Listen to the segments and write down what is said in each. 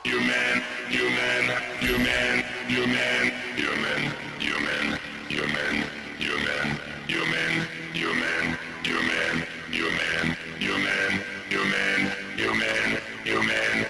human, human, human, human, human, human, human, human, human, human, human, human, human, human, human, human,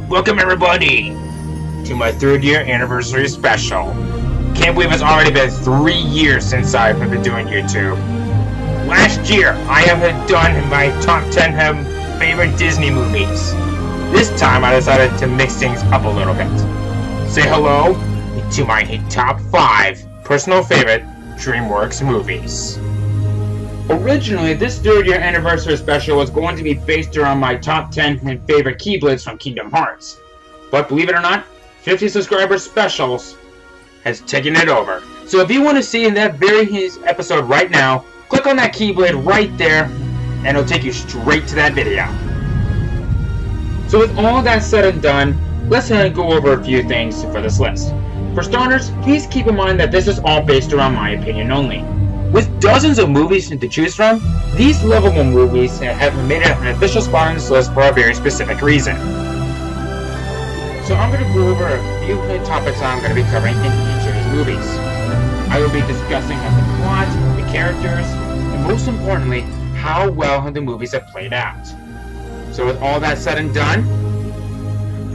Welcome everybody to my 3rd year anniversary special. Can't believe it's already been 3 years since I've been doing YouTube. Last year I have done my top 10 favorite Disney movies. This time I decided to mix things up a little bit. Say hello to my top 5 personal favorite DreamWorks movies. Originally, this 3rd year anniversary special was going to be based around my top 10 favorite Keyblades from Kingdom Hearts. But believe it or not, 50 subscriber specials has taken it over. So if you want to see that very episode right now, click on that Keyblade right there, and it'll take you straight to that video. So with all that said and done, let's go over a few things for this list. For starters, please keep in mind that this is all based around my opinion only. With dozens of movies to choose from, these lovable movies have made it an official spot on this list for a very specific reason. So I'm going to go over a few topics I'm going to be covering in each of these movies. I will be discussing the plot, the characters, and most importantly, how well the movies have played out. So with all that said and done,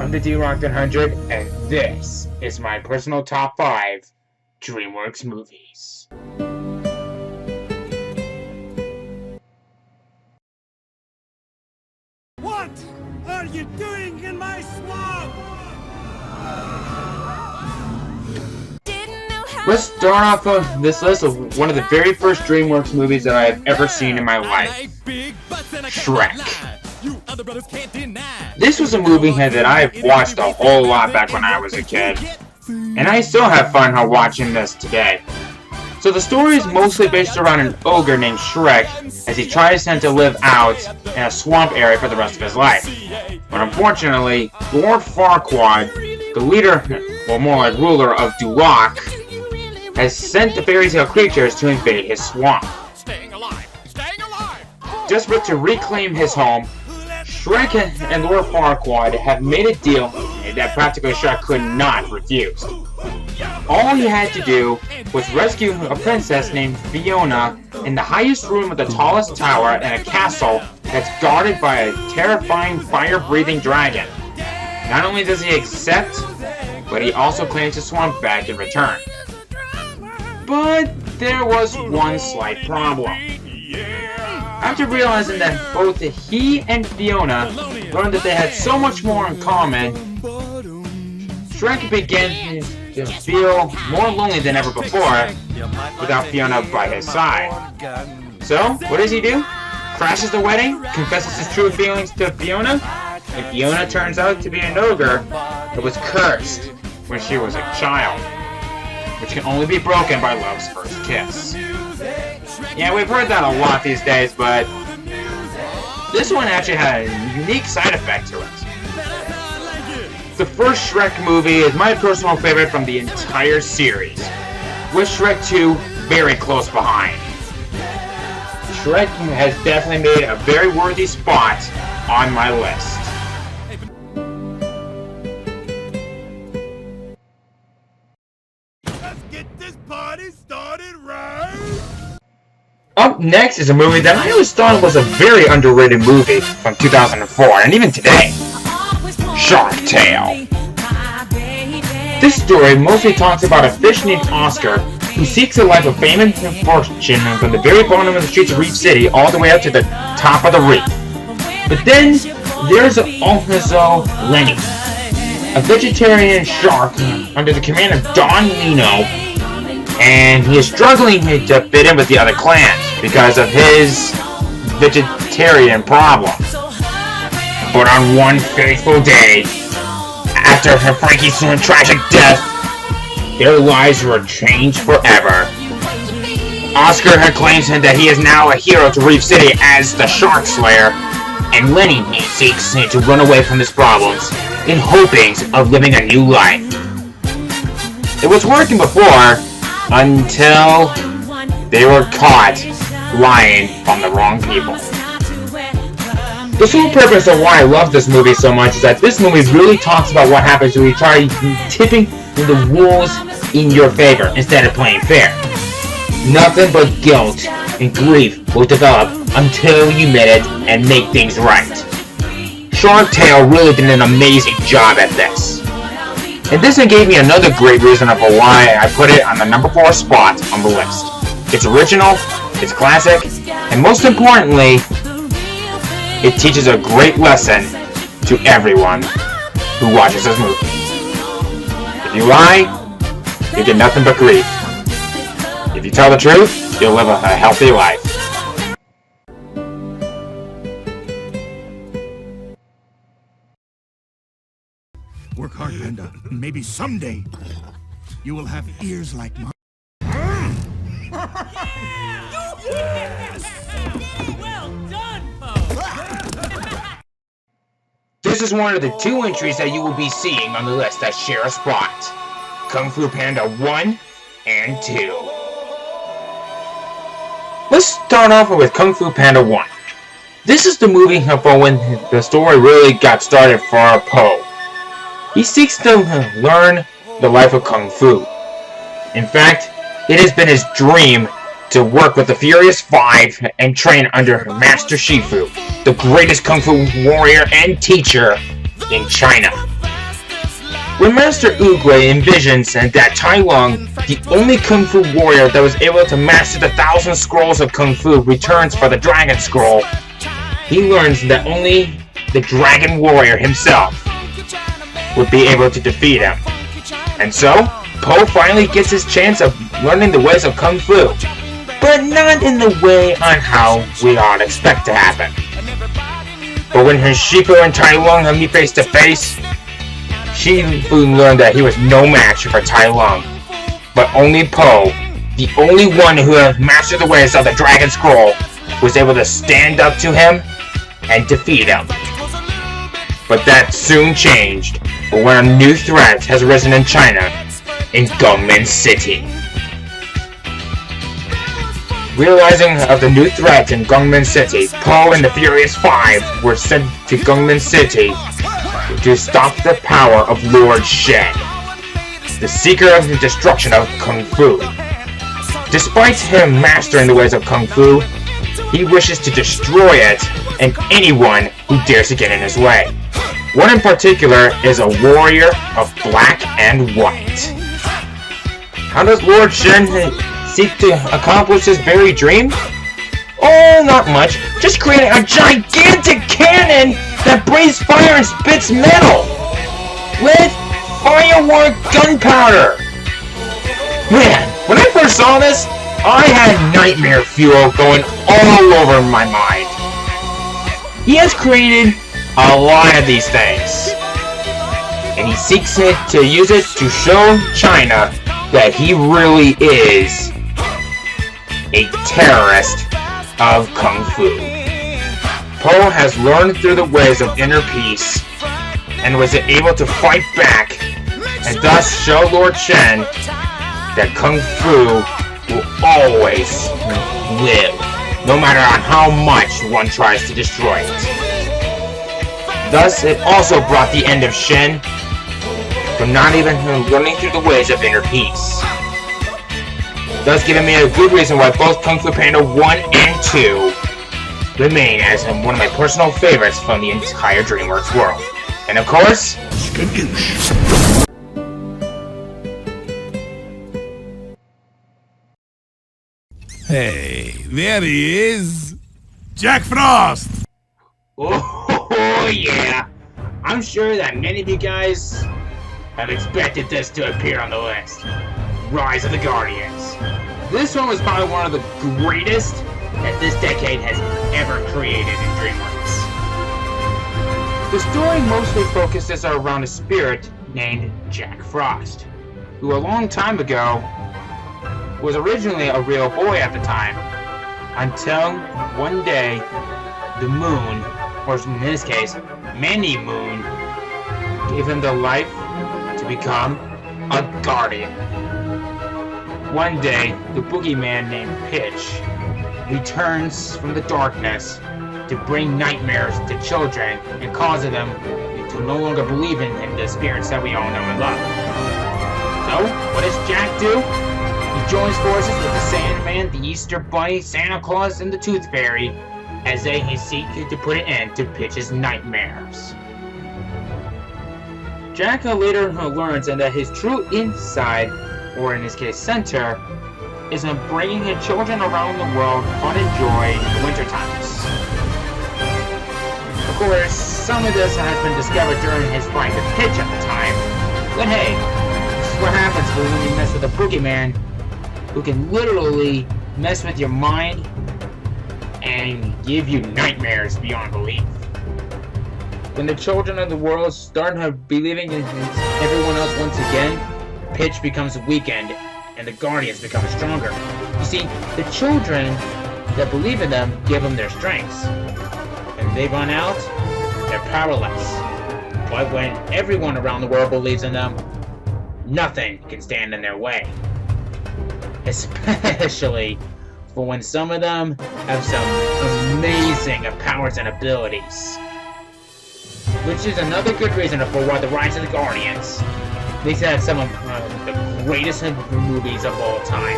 I'm the D-Rock100, and this is my personal top 5 DreamWorks movies. What are you doing in my swamp? Let's start off of this list with one of the very first DreamWorks movies that I have ever seen in my life. Shrek. This was a movie that I've watched a whole lot back when I was a kid, and I still have fun watching this today. So the story is mostly based around an ogre named Shrek as he tries to live out in a swamp area for the rest of his life. But unfortunately, Lord Farquaad, the leader, well more like ruler of Duloc, has sent the fairy tale creatures to invade his swamp. Desperate to reclaim his home, Shrek and Lord Farquaad have made a deal that practically Shrek could not refuse. All he had to do was rescue a princess named Fiona in the highest room of the tallest tower in a castle that's guarded by a terrifying fire-breathing dragon. Not only does he accept, but he also claims the swamp back in return. But there was one slight problem. After realizing that both he and Fiona learned that they had so much more in common, Shrek began to feel more lonely than ever before without Fiona by his side. So, what does he do? Crashes the wedding, confesses his true feelings to Fiona, and Fiona turns out to be an ogre that was cursed when she was a child, which can only be broken by love's first kiss. Yeah, we've heard that a lot these days, but this one actually had a unique side effect to it. The first Shrek movie is my personal favorite from the entire series, with Shrek 2 very close behind. Shrek has definitely made a very worthy spot on my list. Let's get this party started right. Up next is a movie that I always thought was a very underrated movie from 2004, and even today. Shark Tale. This story mostly talks about a fish named Oscar who seeks a life of fame and fortune from the very bottom of the streets of Reef City all the way up to the top of the reef. But then there's also Lenny, a vegetarian shark under the command of Don Lino, and he is struggling to fit in with the other clans because of his vegetarian problem. But on one fateful day, after her Frankie's tragic death, their lives were changed forever. Oscar had claims that he is now a hero to Reef City as the Shark Slayer, and Lenny seeks to run away from his problems in hopings of living a new life. It was working before, until they were caught lying on the wrong people. The sole purpose of why I love this movie so much is that this movie really talks about what happens when you try tipping the rules in your favor instead of playing fair. Nothing but guilt and grief will develop until you admit it and make things right. Shark Tale really did an amazing job at this. And this gave me another great reason of why I put it on the number 4 spot on the list. It's original, it's classic, and most importantly, it teaches a great lesson to everyone who watches this movie. If you lie, you get nothing but grief. If you tell the truth, you'll live a healthy life. Work hard, Panda. Maybe someday you will have ears like mine. Yes! Well done, Poe! This is one of the 2 entries that you will be seeing on the list that share a spot. Kung Fu Panda 1 and 2. Let's start off with Kung Fu Panda 1. This is the movie for when the story really got started for Po. He seeks to learn the life of Kung Fu. In fact, it has been his dream to work with the Furious Five and train under Master Shifu, the greatest Kung Fu warrior and teacher in China. When Master Oogway envisions that Tai Lung, the only Kung Fu warrior that was able to master the 1,000 scrolls of Kung Fu, returns for the Dragon Scroll, he learns that only the Dragon Warrior himself would be able to defeat him. And so, Po finally gets his chance of learning the ways of Kung Fu, but not in the way on how we all expect to happen. But when Shifu and Tai Lung meet face to face, Shifu learned that he was no match for Tai Lung, but only Po, the only one who had mastered the ways of the Dragon Scroll, was able to stand up to him and defeat him. But that soon changed when a new threat has arisen in China, in Gungman City. Realizing of the new threat in Gungman City, Po and the Furious Five were sent to Gungman City to stop the power of Lord Shen, the seeker of the destruction of Kung Fu. Despite him mastering the ways of Kung Fu, he wishes to destroy it and anyone who dares to get in his way. One in particular is a warrior of black and white. How does Lord Shen seek to accomplish his very dream? Oh, not much. Just creating a gigantic cannon that breathes fire and spits metal with firework gunpowder. Man, when I first saw this, I had nightmare fuel going all over my mind. He has created a lot of these things, and he seeks to use it to show China that he really is a terrorist of Kung Fu. Po has learned through the ways of inner peace and was able to fight back and thus show Lord Shen that Kung Fu will always live, no matter on how much one tries to destroy it. Thus, it also brought the end of Shen from not even learning through the ways of inner peace. Thus giving me a good reason why both Kung Fu Panda 1 and 2 remain as one of my personal favorites from the entire DreamWorks world. And of course, Skadoosh! Hey, there he is! Jack Frost! Oh yeah! I'm sure that many of you guys have expected this to appear on the list. Rise of the Guardians. This one was probably one of the greatest that this decade has ever created in DreamWorks. The story mostly focuses around a spirit named Jack Frost, who a long time ago was originally a real boy at the time, until one day the moon, or in this case, Many Moon, gave him the life to become a guardian. One day, the boogeyman named Pitch returns from the darkness to bring nightmares to children and causes them to no longer believe in the spirits that we all know and love. So, what does Jack do? He joins forces with the Sandman, the Easter Bunny, Santa Claus, and the Tooth Fairy as they seek to put an end to Pitch's nightmares. Jack later learns that his true inside, or in this case center, is in bringing his children around the world fun and joy in the winter times. Of course, some of this has been discovered during his fight with Pitch at the time, but hey, this is what happens when you mess with a boogeyman who can literally mess with your mind and give you nightmares beyond belief. When the children of the world start believing in everyone else once again, Pitch becomes weakened and the Guardians become stronger. You see, the children that believe in them give them their strengths. When they run out, they're powerless. But when everyone around the world believes in them, nothing can stand in their way. Especially for when some of them have some amazing powers and abilities. Which is another good reason for why The Rise of the Guardians makes it some of the greatest movies of all time,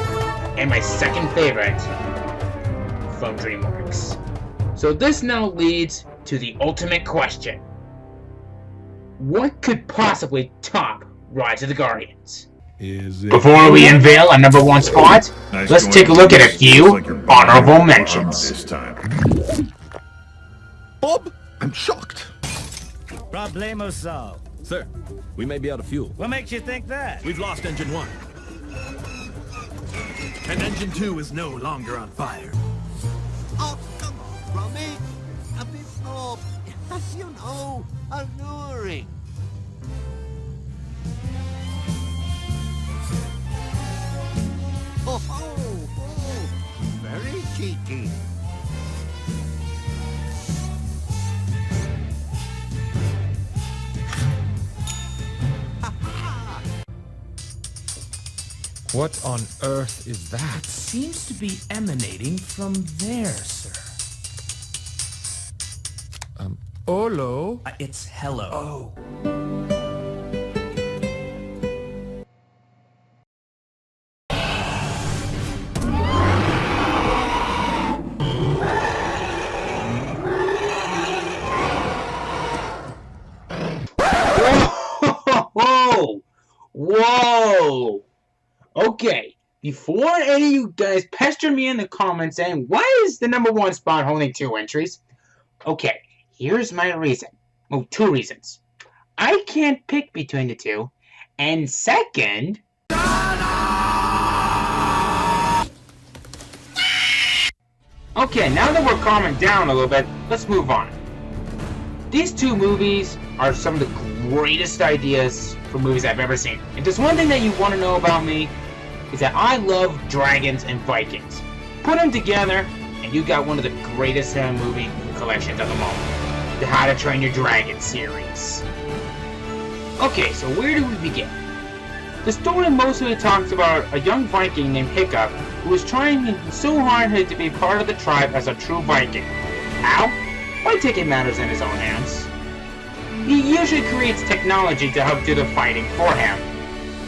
and my second favorite from DreamWorks. So this now leads to the ultimate question. What could possibly top Rise of the Guardians? Before we unveil our number one spot, let's take a look at a few honorable mentions. Bob, I'm shocked. Problemo solved. Sir, we may be out of fuel. What makes you think that? We've lost engine 1. And engine 2 is no longer on fire. Oh, come on, Rummy. A bit more, you know, alluring. Oh, very cheeky. What on earth is that? Seems to be emanating from there, sir. Olo? It's hello. Oh. Whoa! Whoa! Okay, before any of you guys pester me in the comments saying, why is the number one spot holding 2 entries? Okay, here's my reason. Well, 2 reasons. I can't pick between the 2, and second... Okay, now that we're calming down a little bit, let's move on. These 2 movies are some of the greatest ideas for movies I've ever seen. If there's one thing that you want to know about me, is that I love dragons and Vikings. Put them together, and you got one of the greatest movie collections of them all. The How to Train Your Dragon series. Okay, so where do we begin? The story mostly talks about a young Viking named Hiccup who is trying so hard to be part of the tribe as a true Viking. How? By taking matters in his own hands. He usually creates technology to help do the fighting for him.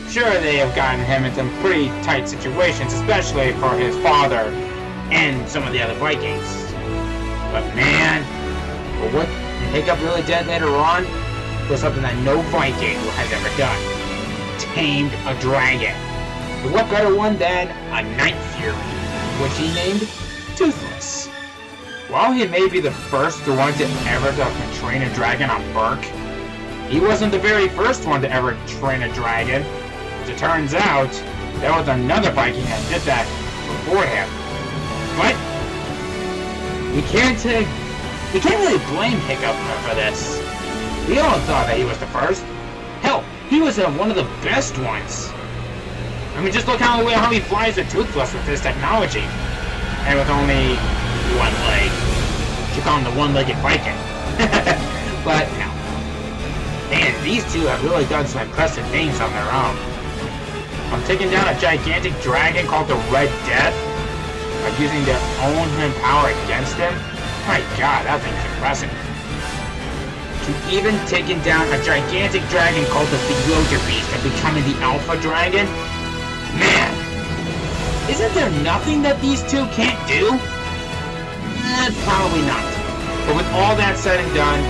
Sure, they have gotten him into pretty tight situations, especially for his father and some of the other Vikings. But man, what Hiccup really did later on was something that no Viking has ever done. Tamed a dragon. And what better one than a Night Fury, which he named Toothless. While he may be the first one to ever train a dragon on Burke, he wasn't the very first one to ever train a dragon. As it turns out, there was another Viking that did that before him. But You can't really blame Hiccup for this. We all thought that he was the first. Hell, he was one of the best ones. I mean, just look how he flies a toothless with this technology. And with only one leg. You call him the one-legged Viking. But, no. Man, these two have really done some impressive things on their own. I'm taking down a gigantic dragon called the Red Death by using their own power against him. My god, that thing's impressive. To even taking down a gigantic dragon called the Beast and becoming the Alpha Dragon? Man, isn't there nothing that these two can't do? Probably not. But with all that said and done,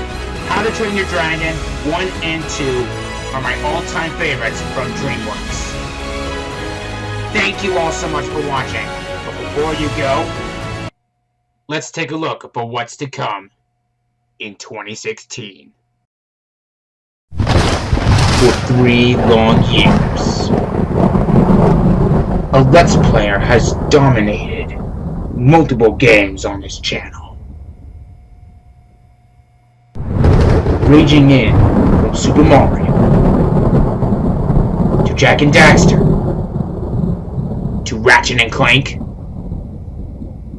How to Train Your Dragon 1 and 2 are my all-time favorites from DreamWorks. Thank you all so much for watching. But before you go, let's take a look for what's to come in 2016. For 3 long years, a Let's Player has dominated multiple games on this channel. Ranging in from Super Mario, to Jak and Daxter, to Ratchet and Clank,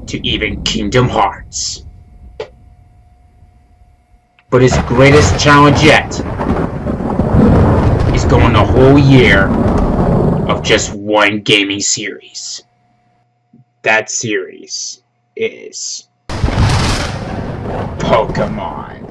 to even Kingdom Hearts. But his greatest challenge yet is going a whole year of just one gaming series. That series is Pokemon.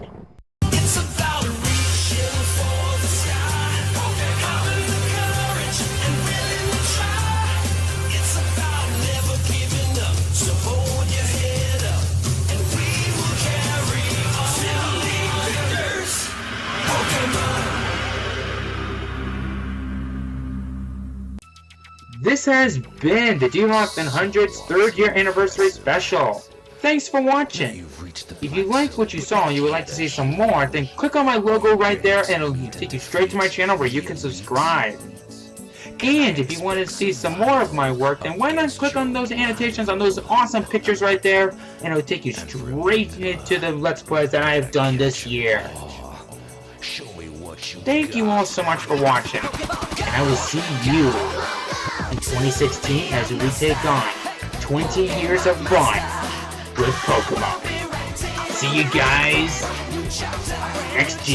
This has been the DreamWorks 100's 3rd year anniversary special. Thanks for watching. If you liked what you saw and you would like to see some more, then click on my logo right there and it'll take you straight to my channel where you can subscribe. And if you want to see some more of my work, then why not click on those annotations on those awesome pictures right there, and it'll take you straight to the Let's Plays that I have done this year. Thank you all so much for watching, and I will see you in 2016 as we take on 20 years of fun with Pokemon. See you guys next year.